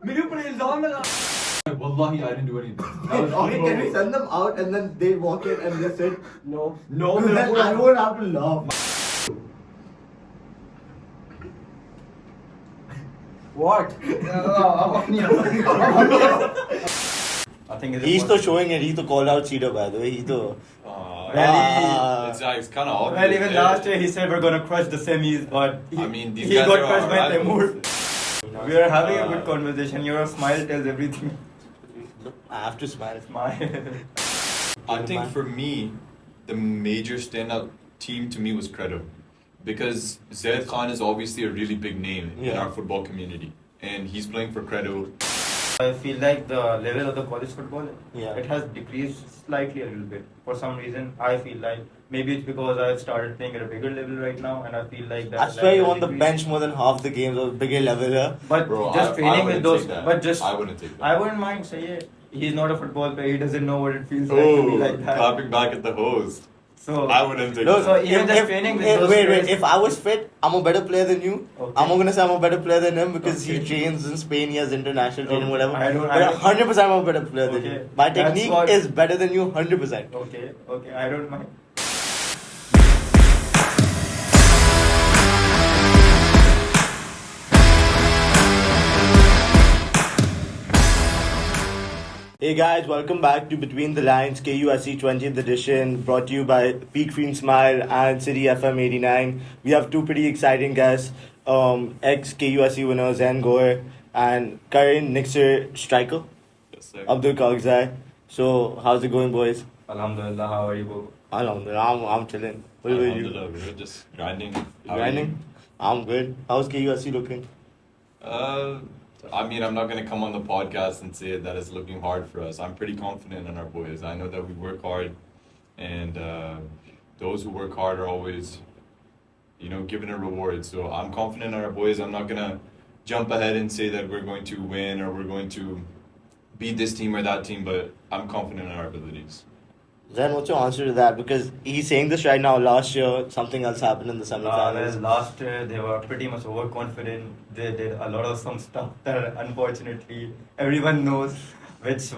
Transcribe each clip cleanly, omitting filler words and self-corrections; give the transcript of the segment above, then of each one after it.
मेरे ऊपर इल्जाम लगा Wallahi, I didn't do anything. Okay, can we send them out and then they walk in and they said no? No, Then I won't have to laugh. What? I think he's to showing it. He's to call out Cedar, by the way. He's to. It's kind of obvious. Well, even last year he said we're gonna crush the semis, but these he guys got are crushed by rivals. Temur. We are having a good conversation. Your smile tells everything. I have to smile. I think for me, the major standout team to me was Credo. Because Zaid Khan is obviously a really big name in our football community. And he's playing for Credo. I feel like the level of the college football, it has decreased slightly a little bit. For some reason, I feel like maybe it's because I've started playing at a bigger level right now, and I feel like that's why you're on the bench more than half the games of bigger level. But bro, just training with those, I wouldn't take that. I wouldn't mind. Say he's not a football player. He doesn't know what it feels like to be like that. Clapping back at the host. So I wouldn't take that. So even just training with those wait. If I was fit, I'm a better player than you. Okay. I'm not gonna say I'm a better player than him because he trains in Spain. He has international training, whatever. I don't. But 100% I'm a better player than you. My technique is better than you, 100%. Okay. I don't mind. Hey guys, welcome back to Between the Lines, KUSC 20th edition, brought to you by Peak Green Smile and City FM 89. We have two pretty exciting guests, ex-KUSC winner Zain Gohar and current Nixor striker, Yes, sir. Abdul Kakezai. So, how's it going, boys? Alhamdulillah, how are you, Bobo? Alhamdulillah, I'm chilling. What about you? We're just grinding. Grinding? I'm good. How's KUSC looking? I'm not going to come on the podcast and say that it's looking hard for us. I'm pretty confident in our boys. I know that we work hard, and those who work hard are always, given a reward. So I'm confident in our boys. I'm not going to jump ahead and say that we're going to win or we're going to beat this team or that team, but I'm confident in our abilities. Zain, what's your answer to that? Because he's saying this right now. Last year, something else happened in the semi-finals. Last year, they were pretty much overconfident. They did a lot of some stuff that unfortunately everyone knows, which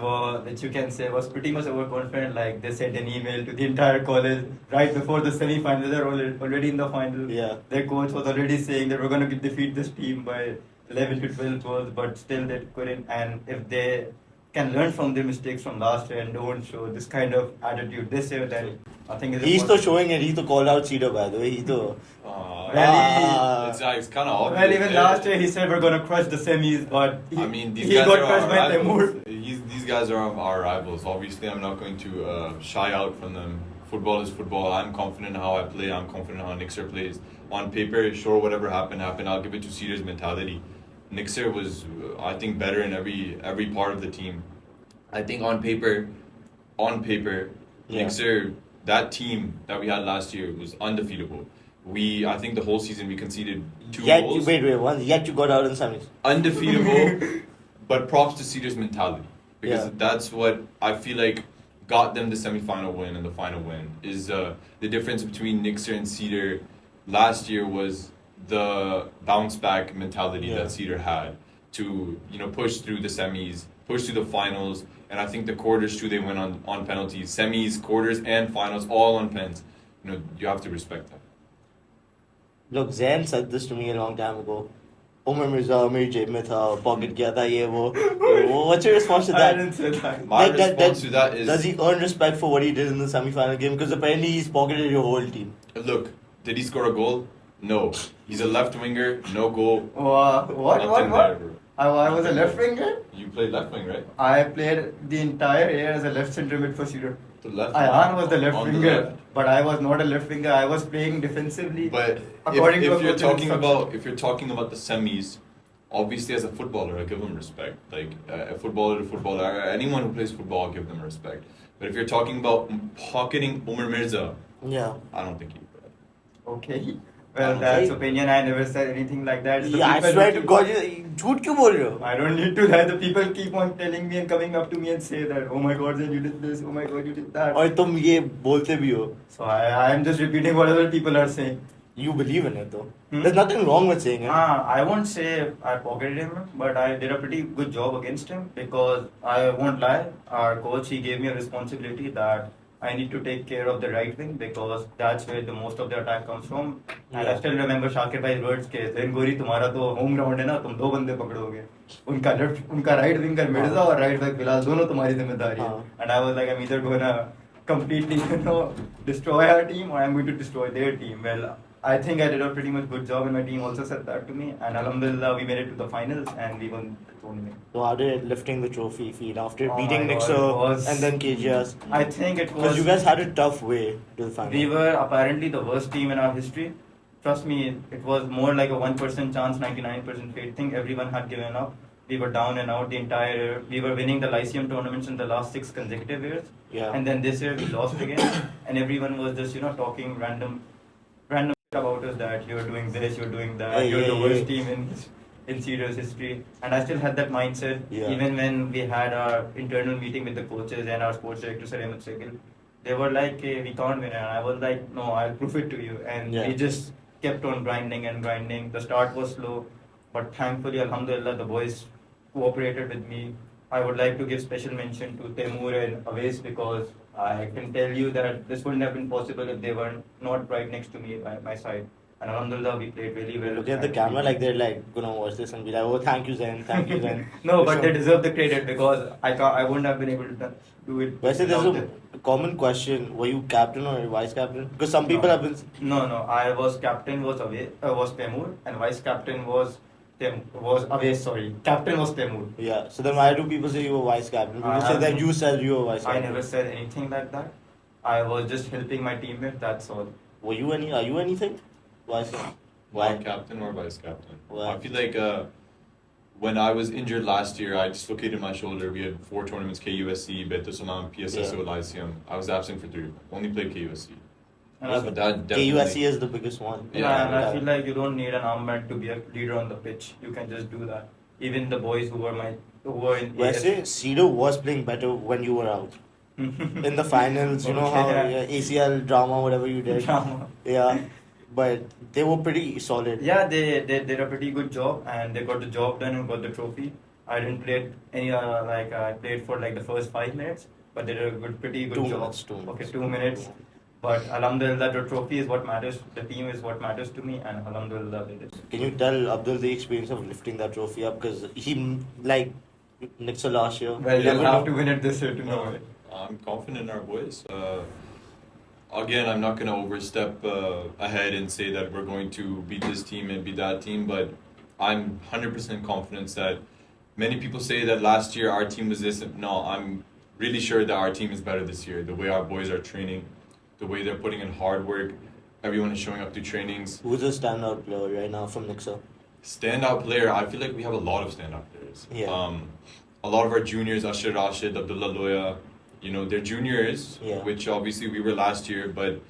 you can say was pretty much overconfident. Like they sent an email to the entire college right before the semi-final. They're already in the final. Yeah. Their coach was already saying that we're going to defeat this team by 11 to 12 goals, but still they couldn't. And if they can learn from their mistakes from last year and don't show this kind of attitude this year, then I think he's to showing it. He's to call out Cedar, by the way. He's to. It's kind of obvious. Well, even last year he said we're gonna crush the semis, but these he guys got are crushed by Temur. These guys are our rivals. Obviously, I'm not going to shy out from them. Football is football. I'm confident in how I play. I'm confident in how Nixor plays. On paper, sure, whatever happened. I'll give it to Cedar's mentality. Nixor was, I think, better in every part of the team. I think on paper, Nixor, that team that we had last year was undefeatable. I think the whole season we conceded 2 goals. Yet you got out in semis. Undefeatable, but props to Cedar's mentality. Because that's what I feel like got them the semi-final win and the final win. Is the difference between Nixor and Cedar last year was the bounce back mentality that Cedar had to push through the semis, push through the finals, and I think the quarters too they went on penalties, semis, quarters, and finals all on pens. You have to respect that. Look, Zain said this to me a long time ago. Umar Mirza, मेरी जेब में था, pocket किया था ये वो. What's your response to that? I didn't say that. My response to that is, does he earn respect for what he did in the semi-final game? Because apparently he's pocketed your whole team. Look, did he score a goal? No. He's a left winger, no goal. What? I was a left winger? You played left wing, right? I played the entire year as a left centre mid for Cedar. The left. Ayan was the left winger, but I was not a left winger. I was playing defensively. But according if to you're talking about the semis, obviously as a footballer, I give them respect. Like a footballer, anyone who plays football, I give them respect. But if you're talking about pocketing Umar Mirza, I don't think he did. Okay. Well, that's opinion. I never said anything like that. I swear to God, झूठ क्यों बोल रहे हो? I don't need to lie. The people keep on telling me and coming up to me and say that, oh my God, Zain, you did this. Oh my God, you did that. और तुम ये बोलते भी हो. So I am just repeating whatever people are saying. You believe in it though. Hmm? There's nothing wrong with saying it. I won't say I pocketed him, but I did a pretty good job against him because I won't lie. Our coach, he gave me a responsibility that I need to take care of the right wing because that's where the most of the attack comes from. And I Yeah. still remember Shakir bhai's words के Zain Gohar तुम्हारा तो home ground है ना, तुम दो बंदे पकड़ोगे. उनका right wing का मिर्जा और right back बिलाल दोनों तुम्हारी जिम्मेदारी है. हाँ. And I was like, I'm either gonna completely destroy our team or I'm going to destroy their team. Well, I think I did a pretty much good job, and my team also said that to me. And alhamdulillah, we made it to the finals and we won the tournament. So how did lifting the trophy feel after Oh beating my God, Nixor it was- and then KGS? I think it was. Because you guys had a tough way to the final. We were apparently the worst team in our history. Trust me, it was more like a 1% chance, 99% fate thing. Everyone had given up. We were down and out the entire year. We were winning the Lyceum tournaments in the last 6 consecutive years. Yeah. And then this year we lost again. And everyone was just, talking random about us that you're doing this, you're doing that, you're the worst team in Cedar's history. And I still had that mindset, Yeah. even when we had our internal meeting with the coaches and our sports director, Sir Ahmed Sekil. They were like, hey, we can't win. And I was like, no, I'll prove it to you. And Yeah. we just kept on grinding and grinding. The start was slow, but thankfully, alhamdulillah, the boys cooperated with me. I would like to give special mention to Temur and Aves because I can tell you that this wouldn't have been possible if they were not right next to me by my side. And alhamdulillah, we played really well. Look at the camera like they're like gonna watch this and be like, oh, thank you, Zain, thank you, Zain. No, but they deserve the credit because I wouldn't have been able to do it. But I said without there's them. a common question: were you captain or vice captain? Because some people have been. No. I was captain was Temur and vice captain was Aves. Sorry, captain was Temur. Yeah. So then why do people say you were vice captain? People I say that haven't- you said you were vice I captain. never said anything like that. I was just helping my teammate. That's all. Were you any? Are you anything? Vice captain. Why captain or vice captain? Why? I feel like when I was injured last year, I dislocated my shoulder. We had 4 tournaments: KUSC, Bet Salam, PSSO, Yeah. Lyceum. I was absent for 3. Only played KUSC. And Yeah, I- but That definitely. KUSC is the biggest one. Yeah, and I feel like you don't need an armband to be a leader on the pitch. You can just do that. Even the boys who were in Well, I say Cedar was playing better when you were out. In the finals, you know how Okay. ACL drama, whatever you did. Drama. Yeah, but they were pretty solid. Yeah, they did a pretty good job and they got the job done and got the trophy. I didn't play any I played for like the first 5 minutes, but they did a pretty good 2 job. minutes, 2 minutes. Okay, 2 minutes. But alhamdulillah, the trophy is what matters. The team is what matters to me, and alhamdulillah, they did. Can you tell Abdul the experience of lifting that trophy up? Because he, like Nixor last year. Well, you'll never have know. to win it this year to know it. I'm confident in our boys. Again, I'm not going to overstep ahead and say that we're going to beat this team and beat that team, but I'm 100% confident that many people say that last year our team was this. No, I'm really sure that our team is better this year. The way our boys are training, the way they're putting in hard work, everyone is showing up to trainings. Who's a standout player right now from Nixor? Standout player, I feel like we have a lot of standout players. Yeah. A lot of our juniors, Ashar Rashid, Abdullah Loya, they're juniors, Yeah. which obviously we were last year, but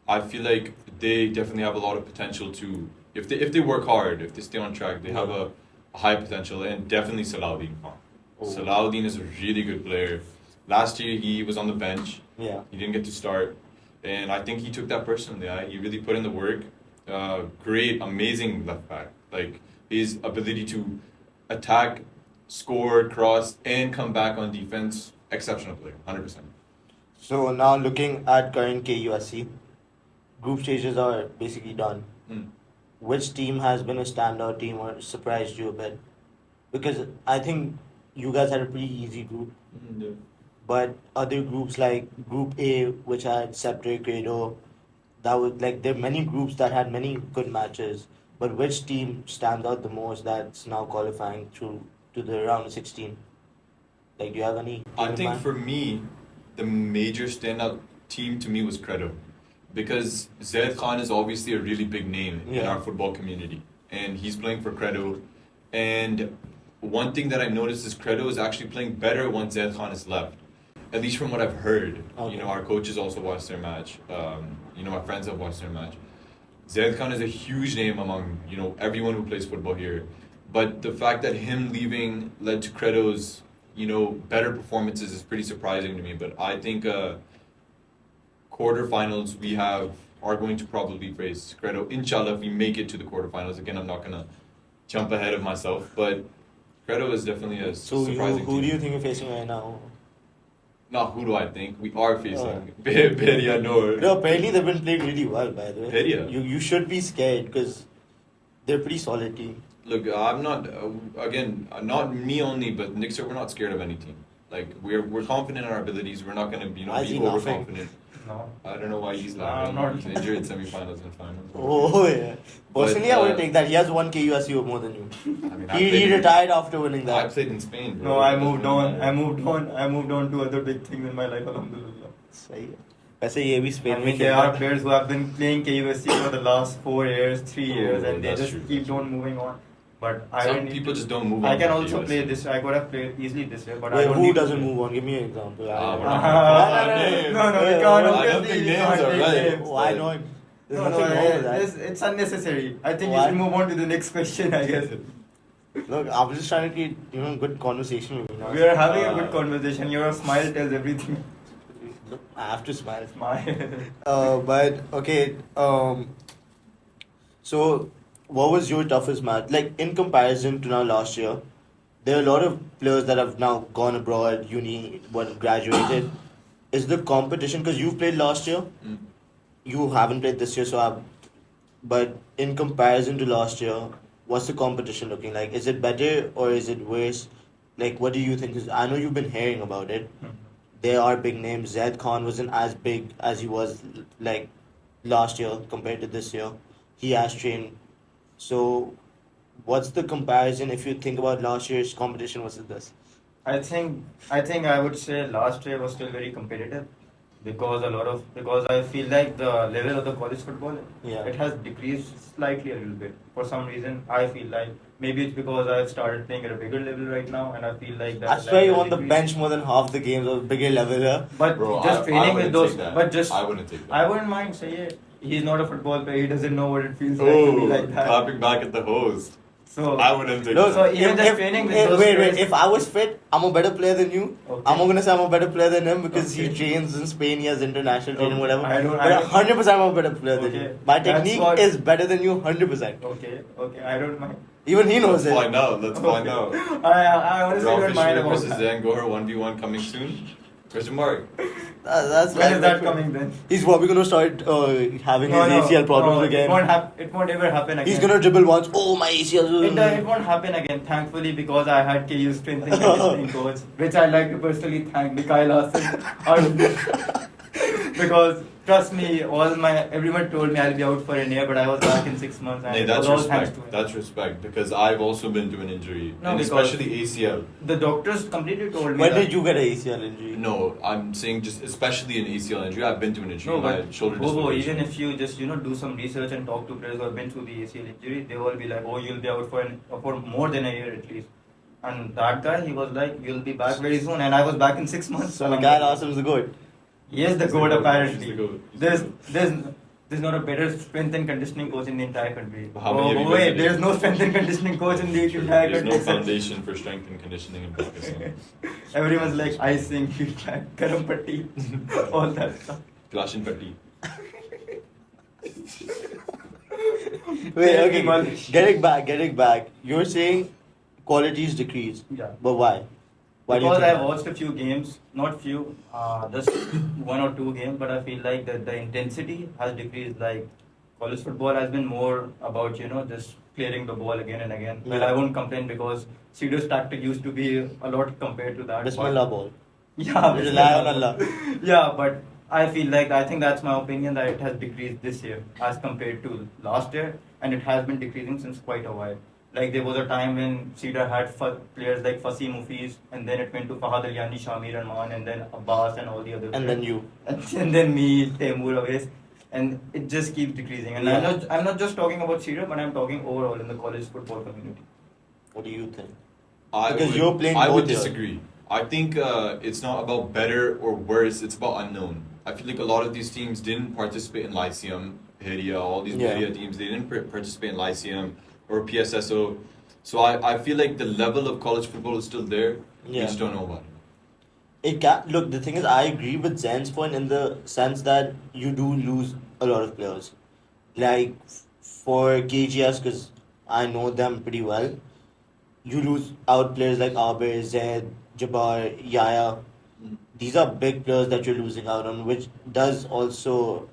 I feel like they definitely have a lot of potential to, if they work hard, if they stay on track, they have a high potential, and definitely Salahuddin Khan. Oh. Salahuddin is a really good player. Last year he was on the bench. Yeah. He didn't get to start, and I think he took that personally. He really put in the work. Great, amazing left back. Like his ability to attack, score, cross, and come back on defense. Exceptional player, 100%. So now looking at current KUSC, group stages are basically done. Which team has been a standout team or surprised you a bit? Because I think you guys had a pretty easy group. Yeah. But other groups like Group A, which had Scepter, Credo, that was like there are many groups that had many good matches. But which team stands out the most that's now qualifying through to the round of 16? Like, do you have any? I team in think mind? for me, the major standout team to me was Credo. Because Zaid Khan is obviously a really big name in Yeah. our football community. And he's playing for Credo. And one thing that I noticed is Credo is actually playing better once Zaid Khan is left. At least from what I've heard. Okay. Our coaches also watched their match. My friends have watched their match. Zaid Khan is a huge name among, everyone who plays football here. But the fact that him leaving led to Credo's, better performances is pretty surprising to me. But I think quarterfinals, we have are going to probably face Credo. Inshallah, if we make it to the quarterfinals. Again, I'm not going to jump ahead of myself, but Credo is definitely a surprising who team. do you think you're facing right now? Not who do I think. We are facing Beria Noor. No, apparently they've been playing really well, by the way. Beria. You should be scared because they're a pretty solid team. Look, I'm not, not me only, but Nixor, we're not scared of any team. Like, we're confident in our abilities. We're not going to, Why is be he laughing? overconfident. No. I don't know why he's I'm laughing. not. He's injured in semi-finals and finals. Oh, yeah. Personally, But, I would take that. He has one KUSC more than you. I mean, I He played in- retired after winning I that. played in Spain, bro. No, I It moved doesn't on. matter. I moved on to other big things in my life, alhamdulillah. सही है. वैसे ये भी I Spain में mean, there खेला are है. players who have been playing KUSC for the last 4 years, 3 years, and they that's just true, keep that's on moving on. But I Some don't need people to- just don't move on. I can from also KUSC. play this. I could have played easily this year, but I Wait, don't who need to doesn't play. move on? Give me an example. We're No, not gonna no, names. no, we Yeah, can't. well, I don't obviously, think we names can't are take right. names. Why not? There's No, nothing wrong with that. it's unnecessary. I think Why? we should move on to the next question, I guess. Look, I was just trying to create, good conversation with you now. We are having a good conversation. Your smile tells everything. Look, I have to smile. Smile. But okay. So, what was your toughest match? Like in comparison to now last year, there are a lot of players that have now gone abroad, uni, graduated. Is the competition because you've played last year? Mm. You haven't played this year, but in comparison to last year, what's the competition looking like? Is it better or is it worse? Like, what do you think? I know you've been hearing about it. There are big names. Zaid Khan wasn't as big as he was like last year compared to this year. He has trained. So, what's the comparison if you think about last year's competition versus this? I think I would say last year was still very competitive because I feel like the level of the college football it has decreased slightly a little bit for some reason. I feel like maybe it's because I've started playing at a bigger level right now, and I feel like that. I swear you're level on the decreased. bench more than half the games of bigger level here. But Bro, just training with those, take that. but just I wouldn't take that. I wouldn't mind. Say it. He's not a football player. He doesn't know what it feels like to be like that. Clapping back at the host. So I wouldn't take No, that. so even just training with those wait, players- if I was fit, I'm a better player than you. Okay. I'm not gonna say I'm a better player than him because he Okay. trains in Spain, he has international training, Okay. whatever. I don't- But 100% I'm a better player than Okay. you. My That's technique what- is better than you, 100%. Okay, I don't mind. Even he knows Let's it. find out. Let's find out. I honestly Raw don't mind Fisher about versus that. Zain Gohar 1v1 coming soon? Question mark. That's When is that coming then? He's probably gonna start having his ACL problems again. It won't ever happen again. He's gonna dribble once. Oh, my ACL. It won't happen again, thankfully, because I had KU strength and conditioning coach, which I like to personally thank Mikhail Hassan. Because trust me, everyone told me I'll be out for a year, but I was back in 6 months, and Hey, it that's was all thanks respect. to him. That's respect because I've also been through an injury, No, and because- especially ACL. The doctors completely told me When that. did you get an ACL injury? No, I'm saying just especially an ACL injury. I've been through an injury. No, my but shoulder Bobo, dislocation. even if you just do some research and talk to players who have been through the ACL injury, they will be like, oh, you'll be out for more than a year at least. And that guy, he was like, you'll be back very soon, and I was back in 6 months. So the I'm guy like, asked him the goat. Yes, the He's goat the goat. apparently. He's the goat. There's not a better strength and conditioning coach in the entire country. How many have you wait, visited? there's no strength and conditioning coach in the entire There's country. no foundation for strength and conditioning in Pakistan. Everyone's like icing, feedback, karam patti, all that stuff. Klashin Patti. Wait, okay. Malish. Getting back. You're saying quality's decreased. Yeah. But why? Why Because do you I think watched a few games, not few, just 1 or 2 games, but I feel like that the intensity has decreased. Like college football has been more about just clearing the ball again and again. Well, Yeah. I won't complain because Cedar's tactic used to be a lot compared to that. that? Bismillah ball. Yeah, We rely on Allah. Yeah, but I think that's my opinion that it has decreased this year as compared to last year, and it has been decreasing since quite a while. Like there was a time when Cedar had players like Fasi Mufiz, and then it went to Fahad Alyani, Shamir Arman, and then Abbas and all the other. And then you. and then me, Taimur Awais, and it just keeps decreasing. And Yeah. I'm not just talking about Cedar, but I'm talking overall in the college football community. What do you think? I Because would, you're playing I would both here. disagree. I think it's not about better or worse. It's about unknown. I feel like a lot of these teams didn't participate in Lyceum, Hiria, all these Yeah. media teams. They didn't participate in Lyceum or PSSO. So I feel like the level of college football is still there. We Yeah. just don't know about it. It can look. The thing is, I agree with Zain's point in the sense that you do lose a lot of players. Like for KGS, because I know them pretty well, you lose out players like Abir, Zaid, Jabbar, Yaya. These are big players that you're losing out on, which does also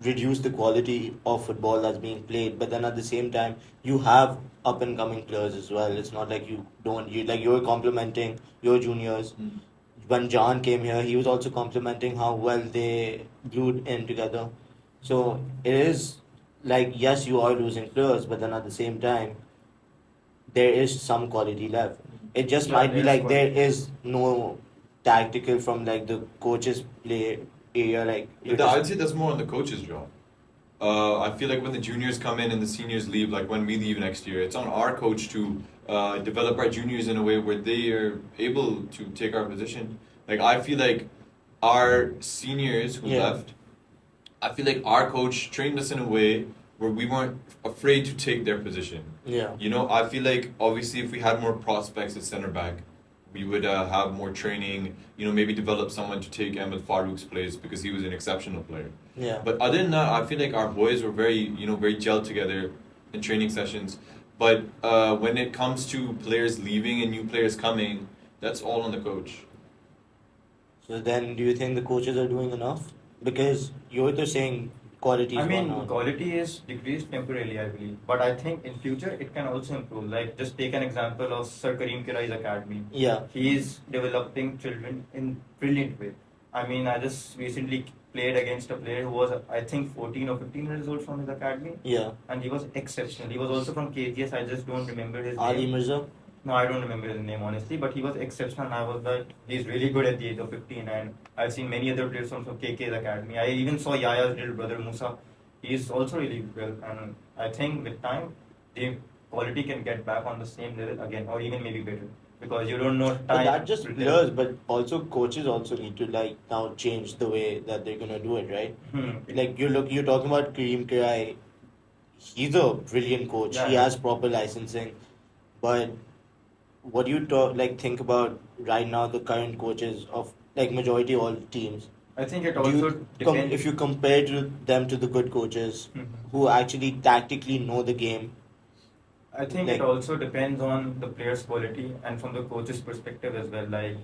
reduce the quality of football that's being played. But then at the same time, you have up and coming players as well. It's not like you don't. You're complimenting your juniors. When John came here, he was also complimenting how well they glued in together. So it is like, yes, you are losing players, but then at the same time, there is some quality left. It just might be like there is no tactical from like the coaches play area. Like I'd say that's more on the coach's job. I feel like when the juniors come in and the seniors leave, like when we leave next year, it's on our coach to develop our juniors in a way where they are able to take our position. Like I feel like our seniors who left, I feel like our coach trained us in a way where we weren't afraid to take their position. Yeah. You know, I feel like obviously if we had more prospects at center back, we would have more training, you know, maybe develop someone to take Ahmed Farouk's place because he was an exceptional player. Yeah. But other than that, I feel like our boys were very gelled together in training sessions. But when it comes to players leaving and new players coming, that's all on the coach. So then, do you think the coaches are doing enough? Because you're just saying quality is gone down. Quality is decreased temporarily, I believe. But I think in future it can also improve. Like, just take an example of Sir Kareem Kirai's academy. Yeah. He is developing children in brilliant way. I mean, I just recently played against a player who was, I think, 14 or 15 years old from his academy. Yeah. And he was exceptional. He was also from KGS. I just don't remember his Ali name. Mirza? No, I don't remember his name honestly, but he was exceptional. And I was like, he's really good at the age of 15. And I've seen many other players from KK's academy. I even saw Yaya's little brother Musa. He's also really well. And I think with time, the quality can get back on the same level again, or even maybe better. Because you don't know time. But not just players, but also coaches also need to like now change the way that they're gonna do it, right? Like you're talking about Kareem Kirai. He's a brilliant coach. Yeah. He has proper licensing, but what do you think about right now the current coaches of like majority all teams? I think it also depends. If you compare them to the good coaches who actually tactically know the game. I think it also depends on the player's quality and from the coach's perspective as well. Like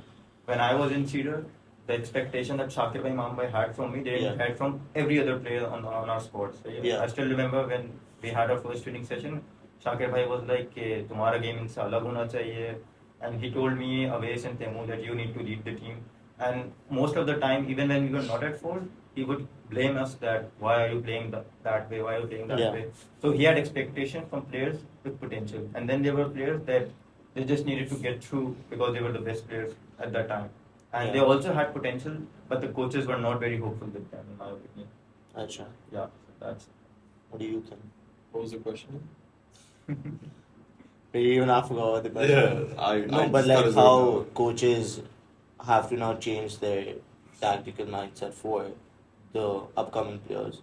when I was in Cedar, the expectation that Shakir Bhai Mambai had from me, they had from every other player on our squad. So, I still remember when we had our first training session, Shakir Bhai was like, "Tumhara game inse alag hona chahiye," and he told me, Areesh and Temu, that you need to lead the team. And most of the time, even when we were not at fault, he would blame us that why are you playing that way, why are you playing that way. So he had expectation from players with potential. And then there were players that they just needed to get through because they were the best players at that time. And they also had potential, but the coaches were not very hopeful with them, in my opinion. Achha. Yeah, that's. What do you think? What was the question? Even I forgot what the question was. But like how coaches have to now change their tactical mindset for the upcoming players.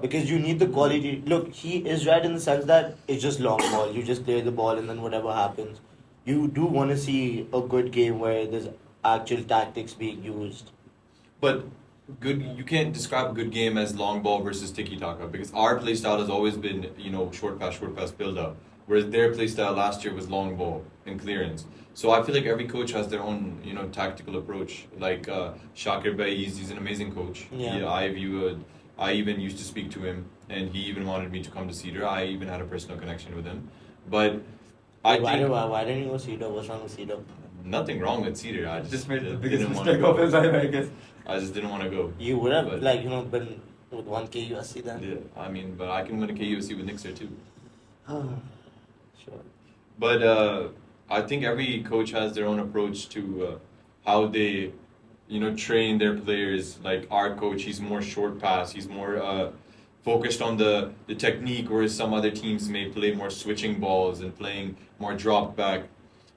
Because you need the quality. Look, he is right in the sense that it's just long ball. You just clear the ball and then whatever happens. You do want to see a good game where there's actual tactics being used. But you can't describe a good game as long ball versus tiki-taka because our play style has always been, short pass, build up. Whereas their play style last year was long ball and clearance. So I feel like every coach has their own, tactical approach. Like Shakir Bhai, he's an amazing coach. Yeah. I even used to speak to him, and he even wanted me to come to Cedar. I even had a personal connection with him. But why didn't you go Cedar? What's wrong with Cedar? Nothing wrong with Cedar. I just made the didn't biggest wanna mistake go. of his life, I guess. I just didn't want to go. You would have been with one KUSC then. Yeah, but I can win a KUSC with Nixor too. Sure. But I think every coach has their own approach to how they, train their players. Like our coach, he's more short pass. He's more focused on the technique, whereas some other teams may play more switching balls and playing more drop back.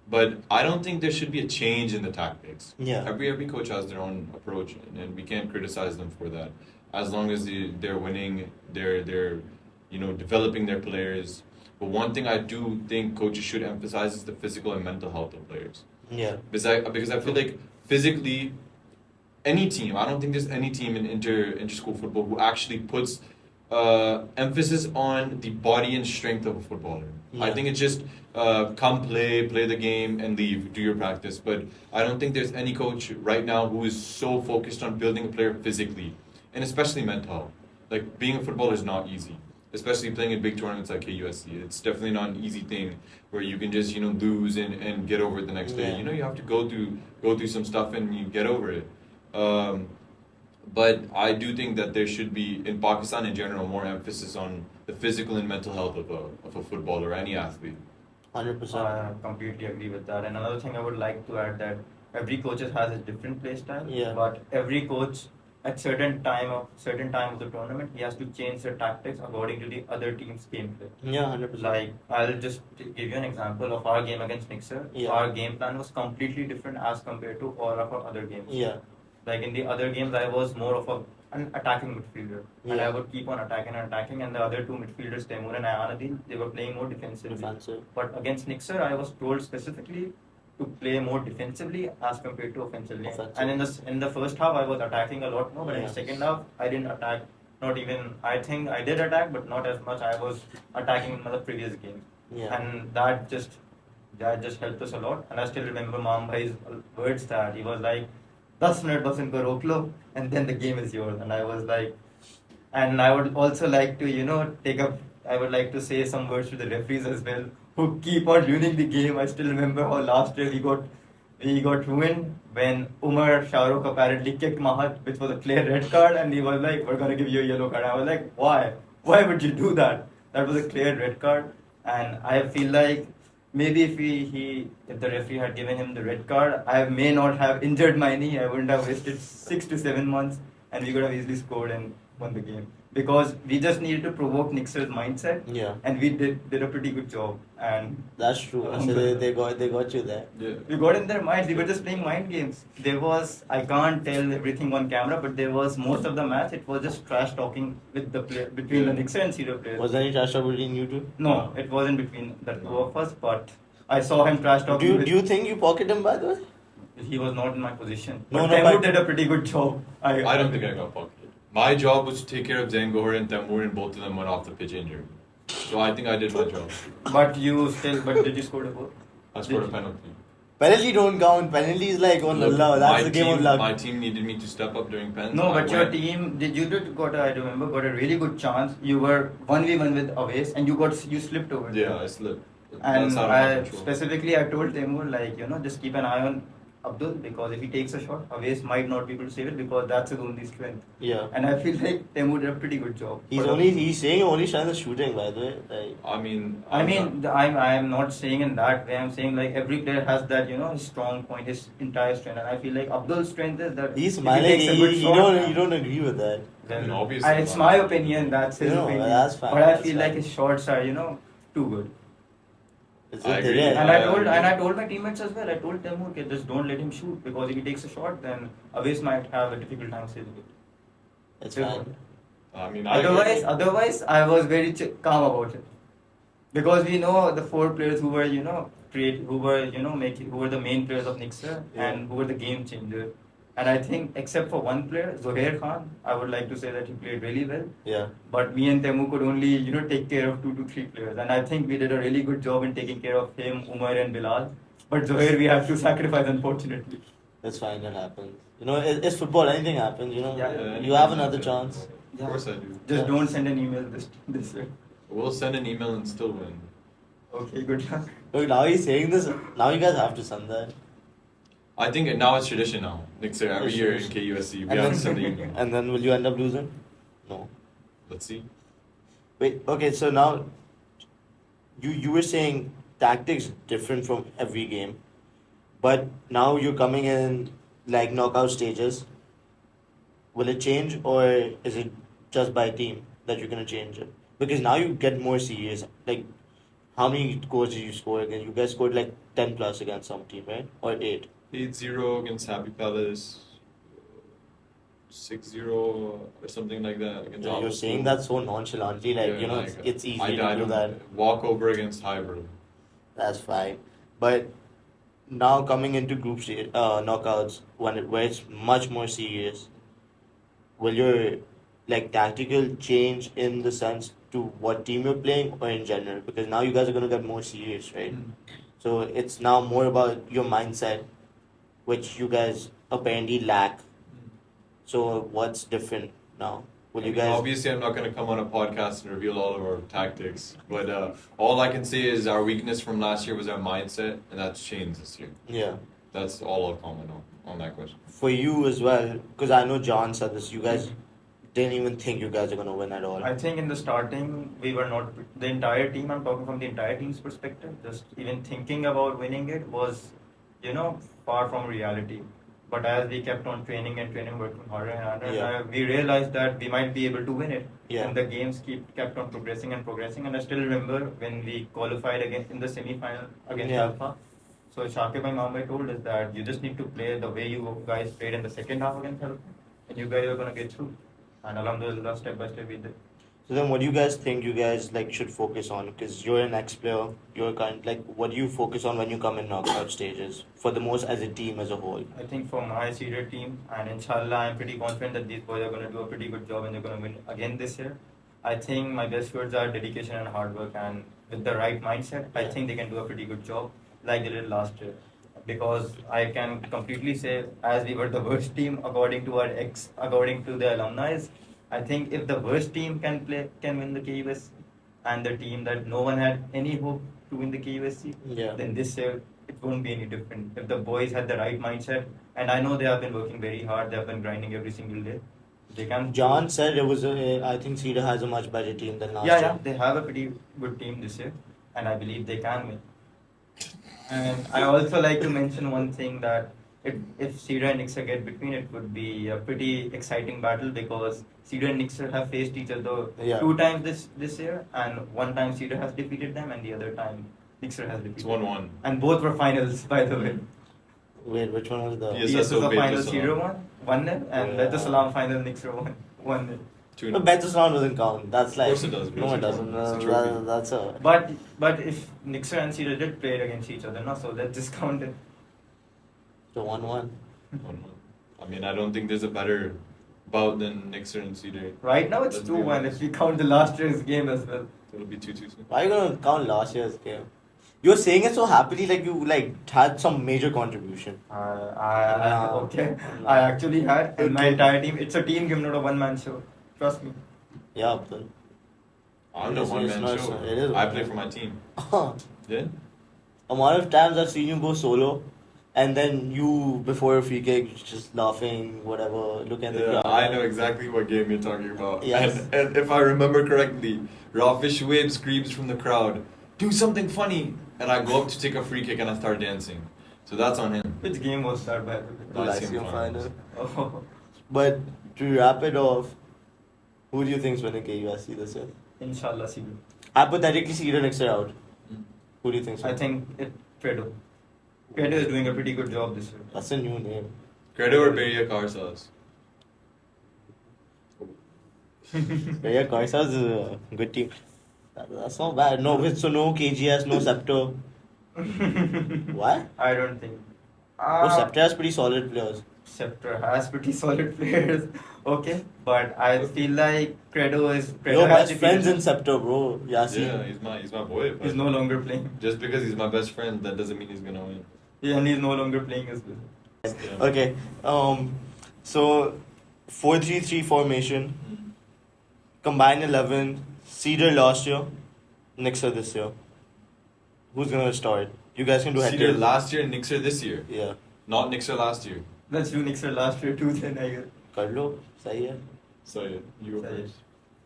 But I don't think there should be a change in the tactics. Yeah. Every coach has their own approach, and we can't criticize them for that. As long as they're winning, they're developing their players. But one thing I do think coaches should emphasize is the physical and mental health of players. Yeah. Because I feel like physically, any team. I don't think there's any team in inter-school football who actually puts emphasis on the body and strength of a footballer. I Yeah. think it's just come play the game and leave, do your practice. But I don't think there's any coach right now who is so focused on building a player physically and especially mental. Like being a footballer is not easy, especially playing in big tournaments like KUSC. It's definitely not an easy thing where you can just lose and get over it the next day. Yeah. You have to go through some stuff and you get over it. But I do think that there should be, in Pakistan in general, more emphasis on the physical and mental health of a footballer or any athlete. 100%. I completely agree with that. And another thing I would like to add that every coach has a different play style. Yeah. But every coach at certain time of the tournament, he has to change their tactics according to the other team's gameplay. Yeah, 100%. Like I'll just give you an example of our game against Nixor. Yeah. Our game plan was completely different as compared to all of our other games. Yeah. Like in the other games, I was more of an attacking midfielder, and Yeah. I would keep on attacking and attacking. And the other two midfielders, Temur and Ayanadin, they were playing more defensively. Defensive. But against Nixor, I was told specifically to play more defensively as compared to offensively. Offensive. And in the first half, I was attacking a lot more, but in Yeah. the second half, I didn't attack. Not even, I think I did attack, but not as much. I was attacking in the previous game, Yeah. and that just helped us a lot. And I still remember Mam Bhai's words that he was like, 10 minute बस इनको रोक लो and then the game is yours. And I was like, and I would also like to I would like to say some words to the referees as well who keep on ruining the game. I still remember how last year he got ruined when Umar Shahrukh apparently kicked Mahat, which was a clear red card, and he was like, we're gonna give you a yellow card. I was like, why would you do that? That was a clear red card. And I feel like maybe if the referee had given him the red card, I may not have injured my knee. I wouldn't have wasted 6 to 7 months, and we could have easily scored and won the game. Because we just needed to provoke Nixor's mindset, Yeah. and we did a pretty good job. And That's true. So they got you there. Yeah. we got in their minds. We were just playing mind games. I can't tell everything on camera, but there was most of the match. It was just trash talking with the between the Nixor and Cedar players. Was there any trash talk between you two? No, it wasn't between the two of us. But I saw him trash Do talking. you think you pocketed him, by the way? He was not in my position. No, But no, Temur but- did a pretty good job. I don't think I got pocketed. My job was to take care of Zain Gohar and Temur, and both of them went off the pitch injured. So I think I did my job. But did you score the goal? I scored a penalty. Penalty don't count. Penalty is like on Look, Allah. That's my the game team- of luck. My team needed me to step up during pens. No, I but your went. team I remember got a really good chance. You were 1v1 with Areesh, and you slipped over. Yeah, I slipped. And That's out of my control. specifically, I told Temur, just keep an eye on Abdul, because if he takes a shot, Areesh might not be able to save it because that's his only strength. Yeah. And I feel like Temur did a pretty good job. He's saying only strength is shooting, by the way. Like, I'm not saying in that way. I'm saying like every player has that, his strong point, his entire strength. And I feel like Abdul's strength is that he's if smiling. takes a good shot, You don't agree with that. then- I mean, obviously and it's not. my opinion. That's his opinion. That's fine. But I that's feel fine. like his shots are, too good. It's I agree. yeah. And Yeah. I told my teammates as well. I told Temur, okay, just don't let him shoot, because if he takes a shot, then Areesh might have a difficult time saving it. It's fine. I mean, Otherwise, I was very calm about it, because we know the 4 players who were, who were the main players of Nixor and who were the game changer. And I think, except for one player, Zohair Khan, I would like to say that he played really well. Yeah. But me and Temur could only, take care of 2 to 3 players. And I think we did a really good job in taking care of him, Umar and Bilal. But Zohair, we had to sacrifice, unfortunately. It's fine. That happens. It's football. Anything happens. Yeah. You have another chance. Of course I do. Just Yeah. don't send an email this way. We'll send an email and still win. Okay, good luck. Look, now he's saying this. Now you guys have to send that. I think now it's tradition now. Nixor, every It's year in tradition. KUSC, we And have then- to send an email. And then will you end up losing? No. Let's see. Wait. Okay. So now, you were saying tactics different from every game, but now you're coming in like knockout stages. Will it change, or is it just by team that you're gonna change it? Because now you get more serious. Like, how many goals did you score against? You guys scored like 10 plus against some team, right? Or 8. 8-0 against Happy Palace. 6-0 or something like that against You're Alpha saying School. that so nonchalantly, like Yeah, it's easy I to do don't that. walk over against Highbury. That's fine. But now coming into group stage, knockouts, where it's much more serious, will your like tactical change in the sense to what team you're playing or in general? Because now you guys are gonna get more serious, right? So it's now more about your mindset, which you guys apparently lack. So what's different now? Will you guys? Obviously, I'm not going to come on a podcast and reveal all of our tactics, but all I can say is our weakness from last year was our mindset, and that's changed this year. Yeah. That's all I'll comment on that question. For you as well, because I know John said this. You guys didn't even think you guys are gonna win at all. I think in the starting we were not the entire team. I'm talking from the entire team's perspective. Just even thinking about winning it was, far from reality. But as we kept on training, working harder and harder, we realized that we might be able to win it. Yeah. And the games kept on progressing. And I still remember when we qualified against in the semi-final against Alpha. So Shakib and Mambay told us that you just need to play the way you guys played in the second half against Alpha, and you guys are gonna get through. And alhamdulillah, step by step we did. So then, what do you guys think you guys like should focus on? Because you're an ex-player, what do you focus on when you come in knockout stages for the most as a team as a whole? I think for my senior team, and inshallah, I'm pretty confident that these boys are going to do a pretty good job and they're going to win again this year. I think my best words are dedication and hard work, and with the right mindset, I think they can do a pretty good job like they did last year. Because I can completely say, as we were the worst team according to the alumni, I think if the worst team can win the KUSC, and the team that no one had any hope to win the KUSC, then this year it won't be any different. If the boys had the right mindset, and I know they have been working very hard, they have been grinding every single day. They can. John said I think Cedar has a much better team than last year. Yeah, they have a pretty good team this year, and I believe they can win. And I also like to mention one thing that if Cedar and Nixor get between, it would be a pretty exciting battle because Cedar and Nixor have faced each other 2 times this year, and one time Cedar has defeated them, and the other time Nixor has defeated them. It's 1-1. And both were finals, by the way. Wait, which one was the? Yes, Yes, so the final Beit Cedar won 1-0, and Beit Salam final Nixor won 1-0. No, Betzislan doesn't count. That's like. Of course it does. No, it doesn't. It's a trophy. That's a. But if Nixor and Cedar did play it against each other, so let's discount it. So 1-1. 1-1. I mean, I don't think there's a better bout than Nixor and Cedar. Right now it's 2-1 if we count the last year's game as well. It'll be 2-2. Why are you gonna count last year's game? You're saying it so happily, like you had some major contribution. Okay. I actually had in my entire team. It's a team game, not a one-man show. Trust me. Yeah, Abdul. I'm the one-man show. It is. I play for my team. Yeah? Amount of times I've seen you go solo, and then you, before a free kick, just laughing, whatever, look at the ground. I know exactly what game you're talking about. Yes. And if I remember correctly, Shoaib screams from the crowd, "Do something funny!" And I go up to take a free kick and I start dancing. So that's on him. Which game was that, by the way? The Lyceum final. Oh. But to wrap it off, who do you think's winning KUSC this year? Inshallah, Cedar. Hypothetically, Cedar Nixor out. Who do you think's I winning? think it's Credo. Credo is doing a pretty good job this year. That's a new name. Credo or Beria Karsas? Yeah, Karsas is a good team. That's not bad. No, so no KGS, no Scepter. Why? I don't think. Scepter has pretty solid players. Scepter has pretty solid players. Okay, but I feel like Credo Your has best friends in Scepter, bro. Yasin. Yeah, he's my boy. But He's no longer playing. just because he's my best friend, that doesn't mean he's gonna win. Yeah, and he's no longer playing as well. Yeah. Okay. So 4-3-3 formation. Combined 11. Cedar last year. Nixor this year. Who's gonna start? You guys can do head Cedar last year, Nixor this year. Yeah. Not Nixor last year. Let's do Nixor last year too then, I guess. Kar lo. Sahi hai. So yeah, you go first.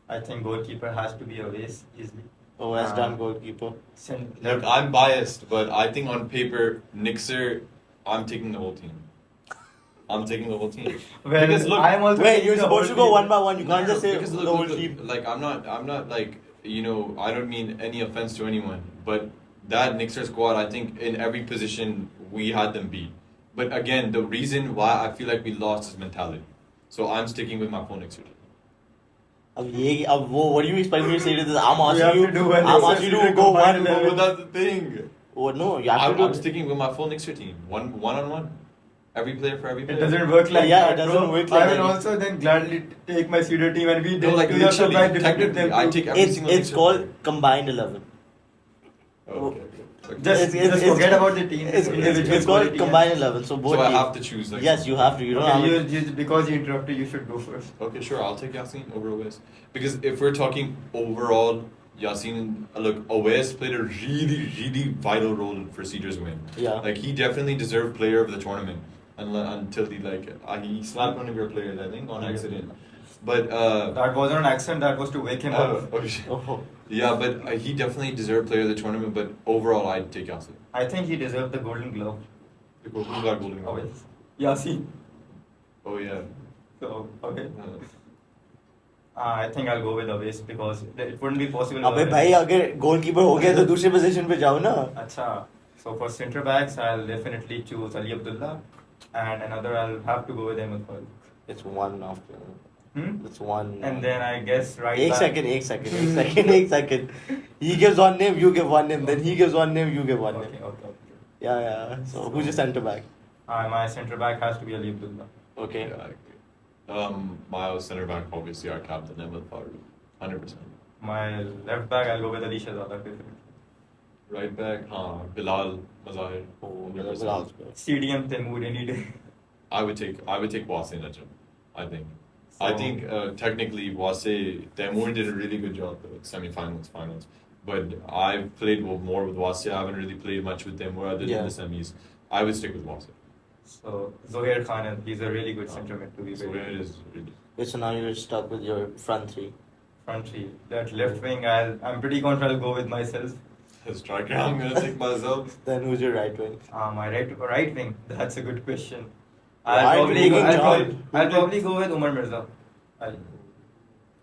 I think goalkeeper has to be Areesh easily. Oh, West Ham goalkeeper. Look, I'm biased, but I think on paper, Nixor, I'm taking the whole team. I'm taking the whole team. Well, because look, I'm also Wait, you're the supposed to whole go team. one by one. You can't just say because the look, whole look, team. like I'm not like I don't mean any offense to anyone, but that Nixor squad, I think in every position we had them beat. But again, the reason why I feel like we lost is mentality. So I'm sticking with my full Nixor team. What do you expect me to say to this? I'm We have asking to do you. one I'm Nixor asking you to Cedar go combined one. But that's the thing. Oh no, you have to I'm do. sticking with my full Nixor team. One-on-one. Every player for every It player. doesn't work like Yeah, that, it doesn't bro. work like I will that. also then gladly take my Cedar team and we No, like do have to literally, buy different technically, I them too. take every It's single it's Nixor called player. combined 11. Okay. Just It's- forget about the team. It's individual it's called quality combined 11. So both. So I teams- have to choose. Like, Yes, you have to. You don't Okay, have. you, because you interrupted, you should go first. Okay, sure. I'll take Yasin over Owais because if we're talking overall, Yasin, look, Owais played a really vital role for Cedar's win. Yeah. Like he definitely deserved player of the tournament until he slapped one of your players, I think, on accident. But That wasn't an accent. That was to wake him up. oh, shit. Oh. Yeah, but he definitely deserved player of the tournament. But overall, I'd take Yasin. I think he deserved the Golden Glove. Who got golden glove? Always. Yasin. Oh yeah. So okay. Uh, I think I'll go with Areesh because it wouldn't be possible. अबे without भाई him. अगर goalkeeper हो गया तो दूसरे position पे जाओ ना. Acha. So for centre backs, I'll definitely choose Ali Abdullah, and another I'll have to go with Ahmed Farooq. It's one after. It's one. And then I guess right एक back. second. He gives one name, you give one name. Then he gives one name, you give one name. Okay. Yeah. So who's your centre back? My centre back has to be Ali Abdullah. Okay. yeah, I agree. My center back obviously our captain Ahmed Farooq, 100%. My left back, I'll go with Areesh. Right back, Bilal Mazahir. Oh, 100%. Bilal's good. CDM Temur any day. I would take Wase Najam. I think. I So- think technically Wase Taimur did a really good job with semi-finals, finals. But I've played more with Wase. I haven't really played much with Taimur other Yeah. than the semis. I would stick with Wase. So Zohair Khan, he's a really good centre mid to be So very it is really. Okay, so now you're stuck with your front three. front three. That left wing, I'm pretty confident I'll go with myself. As striker, I'm gonna take myself. Then who's your right wing? My right wing, that's a good question. Right I'll wing, John. probably go with Umar Mirza.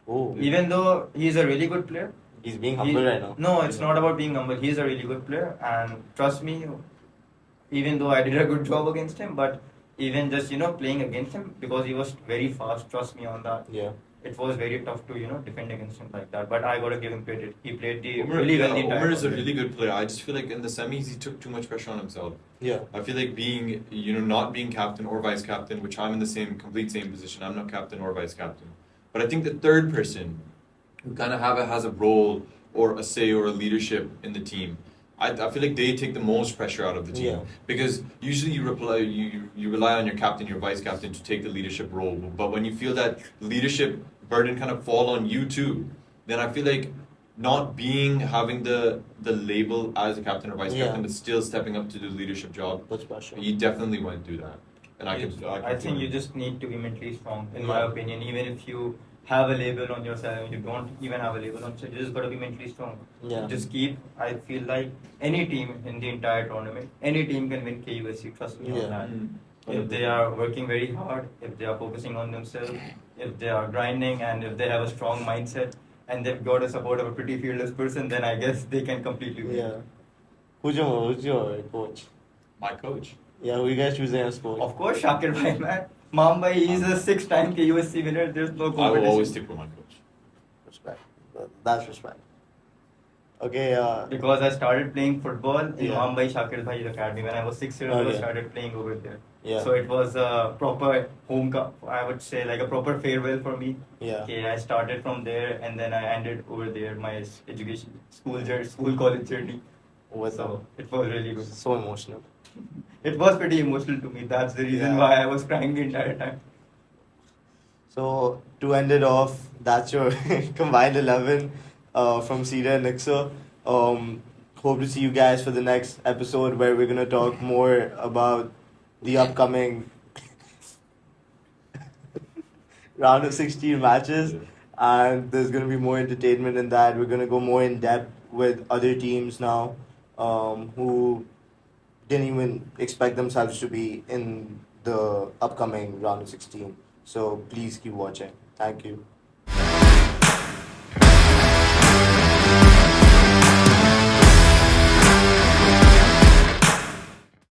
Oh, Even though he's a really good player. he's being humble right now. No, it's not about being humble. He's a really good player, and trust me, even though I did a good job against him, but even just playing against him because he was very fast. Trust me on that. Yeah. It was very tough to defend against him like that. But I gotta give him credit. He played Umar, really well the entire Umar is a tournament. really good player. I just feel like in the semis he took too much pressure on himself. Yeah. I feel like being, not being captain or vice captain, which I'm in the complete same position. I'm not captain or vice captain. But I think the third person who kind of has a role or a say or a leadership in the team, I feel like they take the most pressure out of the team. Yeah. Because usually you rely on your captain, your vice captain to take the leadership role. But when you feel that leadership burden kind of fall on you too, then I feel like not having the label as a captain or vice Yeah. captain, but still stepping up to do the leadership job, That's pressure. you definitely want to do that. And I think you just need to be mentally strong, in my Yeah. opinion. Even if you have a label on yourself, you don't even have a label on yourself, you just gotta be mentally strong. Yeah. I feel like any team in the entire tournament, any team can win KUSC, trust me Yeah. on that. Mm. If they are working very hard, if they are focusing on themselves, if they are grinding, and if they have a strong mindset, and they've got the support of a pretty fearless person, then I guess they can completely win. Yeah. Who's your coach? My coach. Yeah, who you guys choosing as coach? Of course, Shakir Bhai, man. Mumbai, he's a 6-time KUSC winner. There's no I will competition. always stick with my coach. Respect. That's respect. Okay. Because I started playing football in Yeah. Mumbai Shakir Bhai's academy. When I was 6 years old, I Okay. started playing over there. Yeah. So it was a proper I would say like a proper farewell for me. Yeah. Okay, I started from there and then I ended over there my education, school college journey. With So it was really good. so emotional. It was pretty emotional to me. That's the reason Yeah. why I was crying the entire time. So to end it off, that's your combined 11 from Cedar and Nixor. Hope to see you guys for the next episode where we're gonna talk more about the upcoming round of 16 matches, and there's gonna be more entertainment in that. We're gonna go more in depth with other teams now, who didn't even expect themselves to be in the upcoming round of 16. So please keep watching. Thank you.